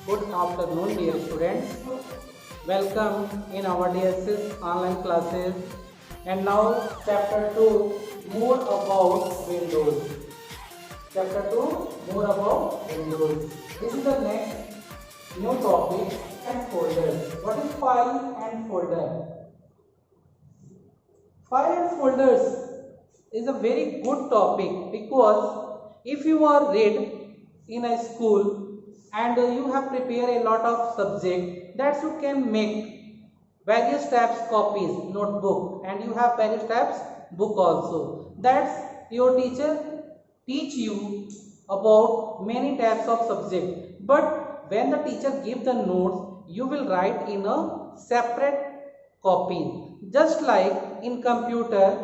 Good afternoon, dear students. Welcome in our DSS online classes. And now, chapter 2, more about Windows. Chapter 2, more about Windows. This is the next new topic and folders. What is file and folder? File and folders is a very good topic because if you are read in a school and you have prepared a lot of subject, that you can make various types copies notebook, and you have various types book also. That's your teacher teach you about many types of subject, but when the teacher give the notes, you will write in a separate copies. Just like in computer,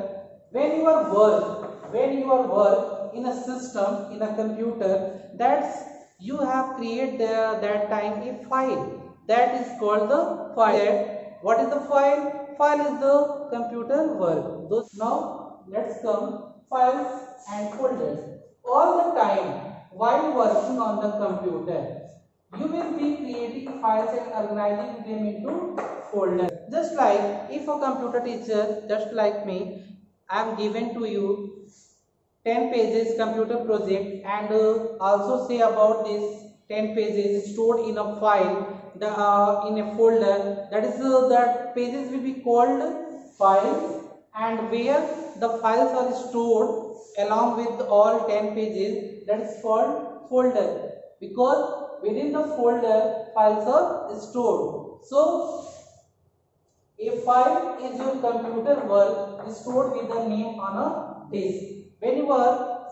when you are work in a system, in a computer, that's you have created that time a file that is called the file. What is the file? File is the computer work. Now let's come files and folders. All the time while working on the computer, you will be creating files and organizing them into folders. Just like if a computer teacher, just like me, I am given to you 10 pages computer project, and also say about this 10 pages stored in a file, in a folder, that is that pages will be called files, and where the files are stored along with all 10 pages, that is called folder, because within the folder files are stored. So a file is your computer work stored with the name on a disk. When you are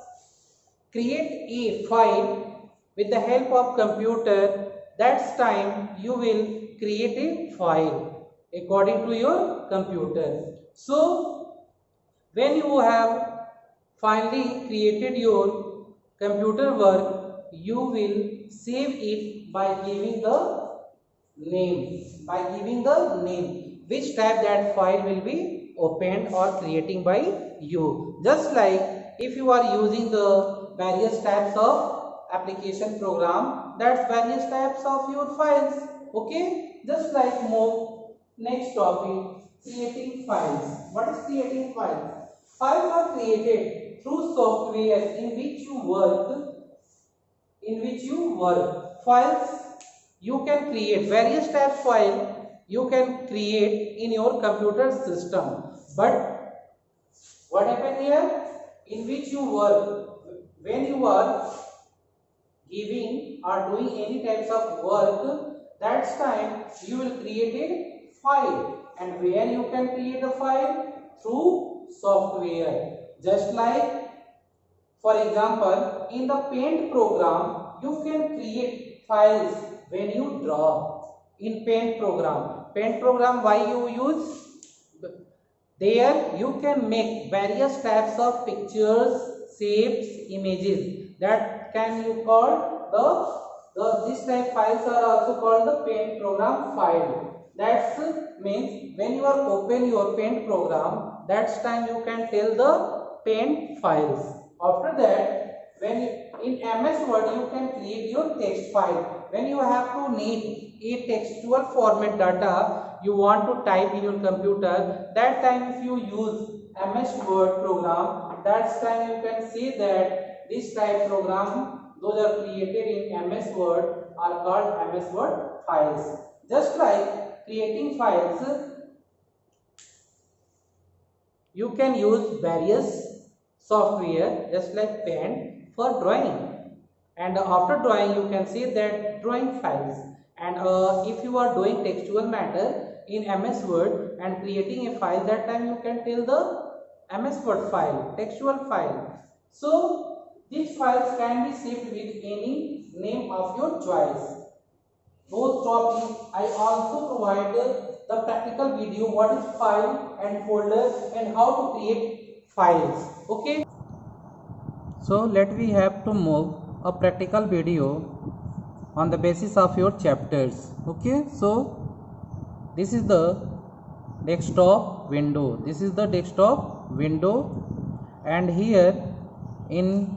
create a file with the help of computer, that's time you will create a file according to your computer. So when you have finally created your computer work, you will save it by giving the name, which type that file will be opened or creating by you. Just like if you are using the various types of application program, that's various types of your files. Okay, just like more next topic, creating files. What is creating files? Files are created through software in which you work. Files you can create various types of file you can create in your computer system, but what happened here, in which you work, when you are giving or doing any types of work, that's time you will create a file, and where you can create the file through software. Just like, for example, in the paint program you can create files when you draw. In paint program why you use? There you can make various types of pictures, shapes, images, that can you call this type files are also called the paint program file. That means when you are open your paint program, that's time you can tell the paint files. After that, when in MS Word you can create your text file. When you have to need a textual format data you want to type in your computer, that time if you use MS Word program, that's time you can see that this type program, those are created in MS Word, are called MS Word files. Just like creating files, you can use various software just like Paint for drawing, and after drawing you can see that drawing files. And if you are doing textual matter in MS Word and creating a file, that time you can tell the MS Word file, textual file. So these files can be saved with any name of your choice. Those topics I also provided the practical video, what is file and folder and how to create files. Okay, so we have to move a practical video on the basis of your chapters. Okay, so this is the desktop window, and here in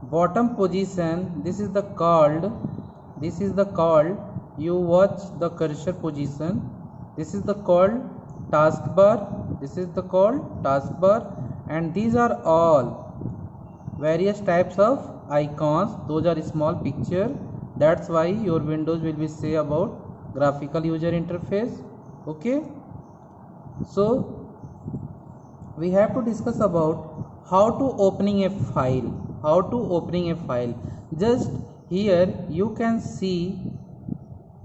bottom position this is the called this is the called, you watch the cursor position, this is the called taskbar, this is the called taskbar, and these are all various types of icons, those are small picture. That's why your windows will be say about graphical user interface. Okay, so we have to discuss about how to opening a file. Just here you can see,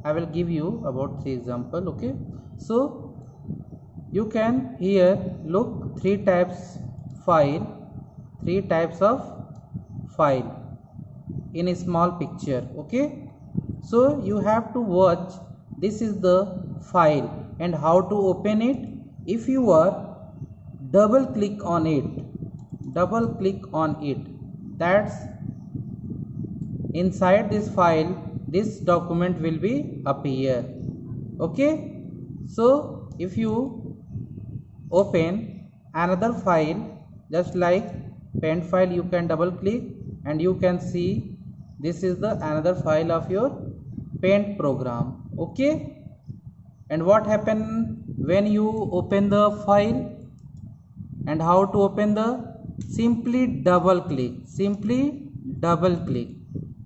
I will give you about 3 example. Okay, so you can here look three types of file in a small picture. Okay, so you have to watch, this is the file and how to open it. If you are double click on it, that's inside this file this document will be appear. Okay, so if you open another file just like paint file, you can double click and you can see this is the another file of your paint program. Okay, and what happen when you open the file and how to open the, simply double click.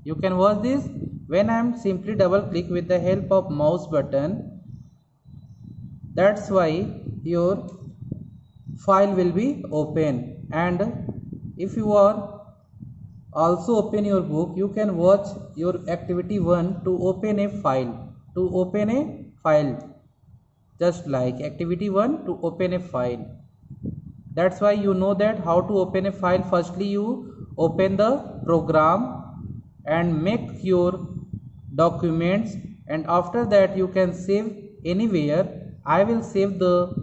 You can watch this, when I am simply double click with the help of mouse button, that's why your file will be open. And if you are also open your book, you can watch your activity 1 to open a file, just like activity 1 to open a file. That's why you know that how to open a file. Firstly you open the program and make your documents, and after that you can save anywhere. I will save the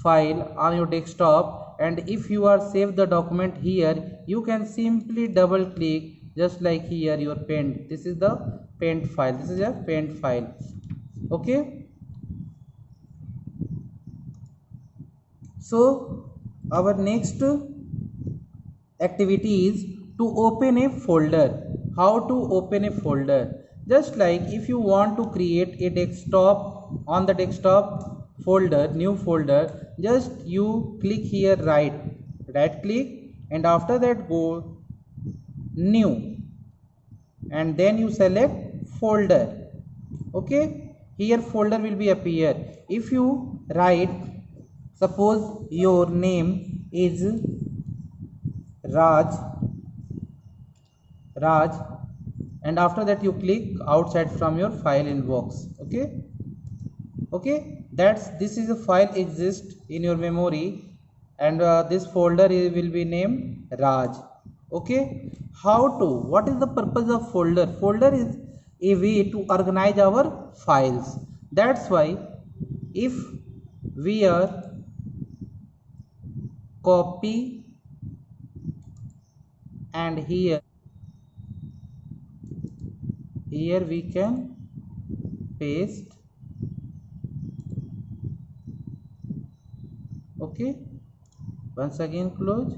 file on your desktop, and if you are save the document here, you can simply double click just like here your paint. This is the paint file, this is a paint file. Okay, so our next activity is to open a folder. How to open a folder? Just like if you want to create a desktop, on the desktop folder, new folder, just you click here, right click, and after that go new, and then you select folder. Okay, here folder will be appear. If you write, suppose your name is Raj, and after that you click outside from your file inbox. Okay, that's, this is a file exist in your memory, and this folder will be named Raj. Okay, how to, what is the purpose of folder? Folder is a way to organize our files. That's why if we are copy and here we can paste. Okay, once again close.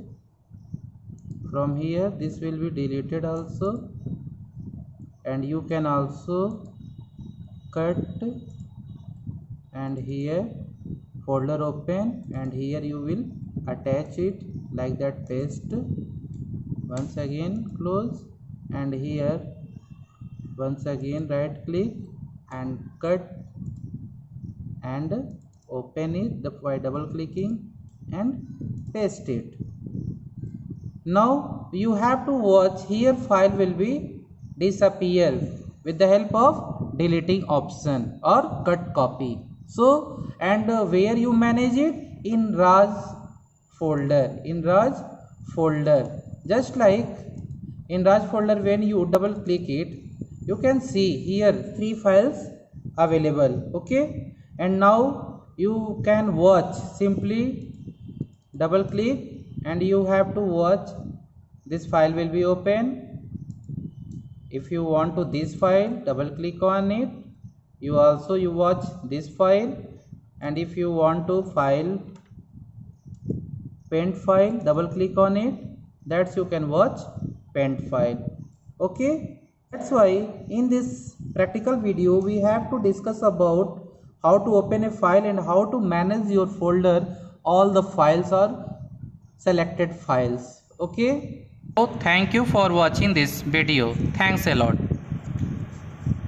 From here this will be deleted also, and you can also cut, and here folder open, and here you will attach it like that, paste. Once again close, and here once again right click and cut and open it by double clicking and paste it. Now you have to watch, here file will be disappear with the help of deleting option or cut copy. So, and where you manage it? In Raj folder, just like in Raj folder, when you double click it, you can see here 3 files available. Okay, and now you can watch, simply double click and you have to watch, this file will be open. If you want to this file, double click on it, you watch this file, and if you want to file paint file, double click on it, that's you can watch paint file. Okay, that's why in this practical video we have to discuss about how to open a file and how to manage your folder. All the files are selected files. Okay, so thank you for watching this video. Thanks a lot.